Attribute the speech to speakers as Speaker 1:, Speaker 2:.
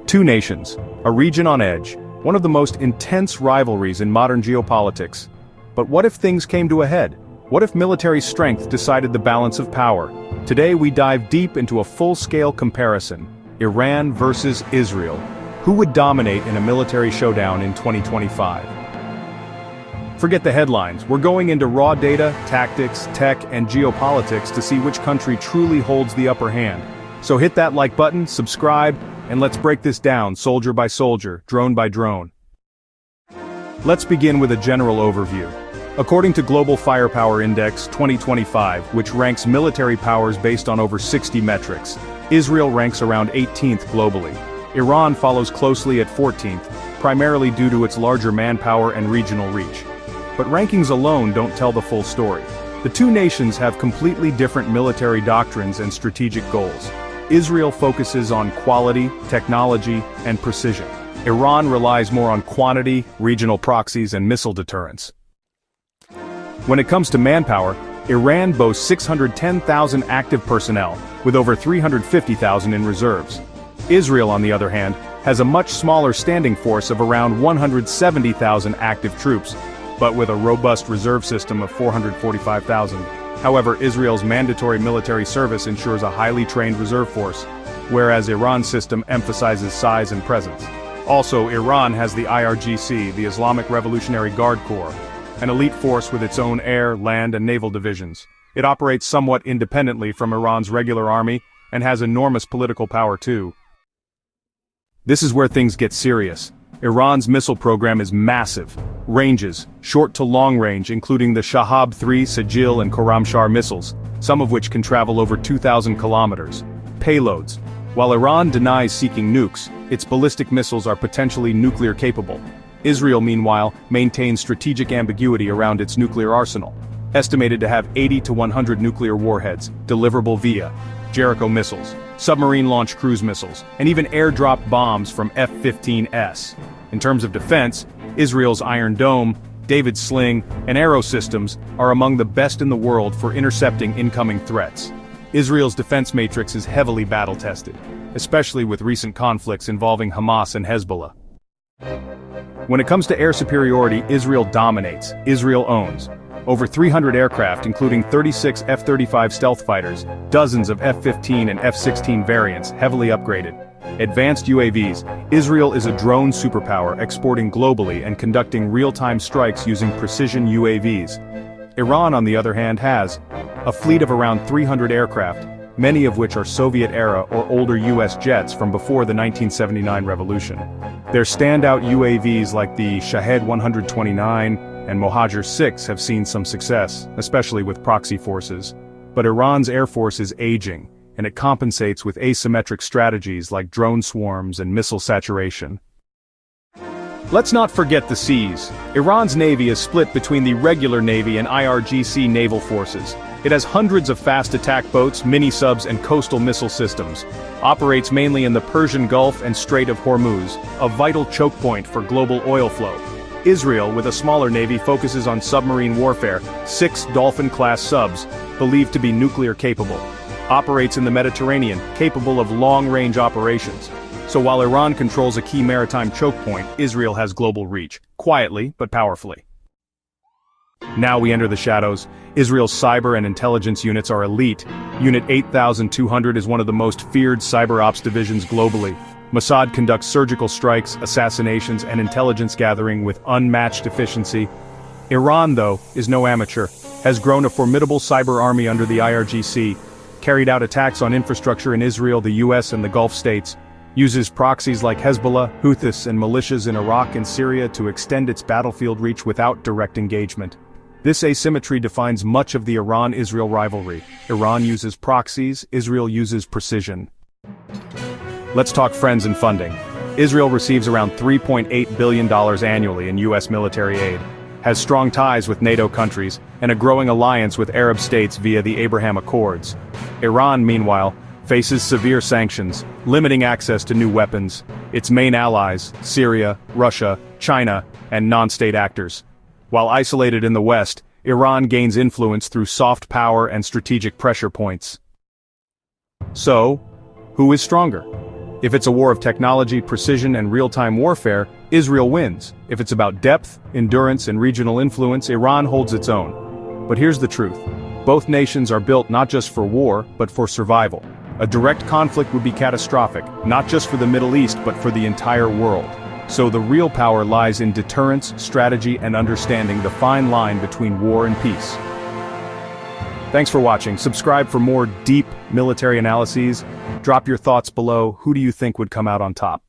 Speaker 1: Two nations, a region on edge, one of the most intense rivalries in modern geopolitics. But what if things came to a head? What if military strength decided the balance of power? Today we dive deep into a full-scale comparison. Iran versus Israel. Who would dominate in a military showdown in 2025? Forget the headlines, we're going into raw data, tactics, tech, and geopolitics to see which country truly holds the upper hand. So hit that like button, subscribe, and let's break this down soldier by soldier, drone by drone. Let's begin with a general overview. According to Global Firepower Index 2025, which ranks military powers based on over 60 metrics, Israel ranks around 18th globally. Iran follows closely at 14th, primarily due to its larger manpower and regional reach. But rankings alone don't tell the full story. The two nations have completely different military doctrines and strategic goals. Israel focuses on quality, technology, and precision. Iran relies more on quantity, regional proxies, and missile deterrence. When it comes to manpower, Iran boasts 610,000 active personnel, with over 350,000 in reserves. Israel, on the other hand, has a much smaller standing force of around 170,000 active troops, but with a robust reserve system of 445,000. However, Israel's mandatory military service ensures a highly trained reserve force, whereas Iran's system emphasizes size and presence. Also, Iran has the IRGC, the Islamic Revolutionary Guard Corps, an elite force with its own air, land, and naval divisions. It operates somewhat independently from Iran's regular army, and has enormous political power too. This is where things get serious. Iran's missile program is massive. Ranges, short to long range, including the Shahab-3, Sajil, and Khorramshahr missiles, some of which can travel over 2,000 kilometers. Payloads. While Iran denies seeking nukes, its ballistic missiles are potentially nuclear capable. Israel, meanwhile, maintains strategic ambiguity around its nuclear arsenal. Estimated to have 80 to 100 nuclear warheads, deliverable via Jericho missiles, submarine-launched cruise missiles, and even air-dropped bombs from F-15S. In terms of defense, Israel's Iron Dome, David's Sling, and Arrow systems are among the best in the world for intercepting incoming threats. Israel's defense matrix is heavily battle-tested, especially with recent conflicts involving Hamas and Hezbollah. When it comes to air superiority, Israel dominates. Israel owns over 300 aircraft, including 36 F-35 stealth fighters, dozens of F-15 and F-16 variants, heavily upgraded. Advanced UAVs. Israel is a drone superpower exporting globally and conducting real-time strikes using precision UAVs. Iran, on the other hand, has a fleet of around 300 aircraft, many of which are Soviet-era or older US jets from before the 1979 revolution. Their standout UAVs like the Shahed 129 and Mohajer 6 have seen some success, especially with proxy forces. But Iran's air force is aging, and it compensates with asymmetric strategies like drone swarms and missile saturation. Let's not forget the seas. Iran's navy is split between the regular navy and IRGC naval forces. It has hundreds of fast attack boats, mini-subs, and coastal missile systems. Operates mainly in the Persian Gulf and Strait of Hormuz, a vital choke point for global oil flow. Israel, with a smaller navy, focuses on submarine warfare, 6 Dolphin-class subs, believed to be nuclear capable. Operates in the Mediterranean, capable of long-range operations. So while Iran controls a key maritime choke point, Israel has global reach, quietly but powerfully. Now we enter the shadows. Israel's cyber and intelligence units are elite. Unit 8200 is one of the most feared cyber ops divisions globally. Mossad conducts surgical strikes, assassinations, and intelligence gathering with unmatched efficiency. Iran, though, is no amateur, has grown a formidable cyber army under the IRGC, carried out attacks on infrastructure in Israel, the US, and the Gulf states, uses proxies like Hezbollah, Houthis, and militias in Iraq and Syria to extend its battlefield reach without direct engagement. This asymmetry defines much of the Iran-Israel rivalry. Iran uses proxies, Israel uses precision. Let's talk friends and funding. Israel receives around $3.8 billion annually in US military aid, has strong ties with NATO countries, and a growing alliance with Arab states via the Abraham Accords. Iran, meanwhile, faces severe sanctions, limiting access to new weapons. Its main allies, Syria, Russia, China, and non-state actors. While isolated in the West, Iran gains influence through soft power and strategic pressure points. So, who is stronger? If it's a war of technology, precision, and real-time warfare, Israel wins. If it's about depth, endurance, and regional influence, Iran holds its own. But here's the truth. Both nations are built not just for war, but for survival. A direct conflict would be catastrophic, not just for the Middle East, but for the entire world. So the real power lies in deterrence, strategy, and understanding the fine line between war and peace. Thanks for watching. Subscribe for more deep military analyses. Drop your thoughts below. Who do you think would come out on top?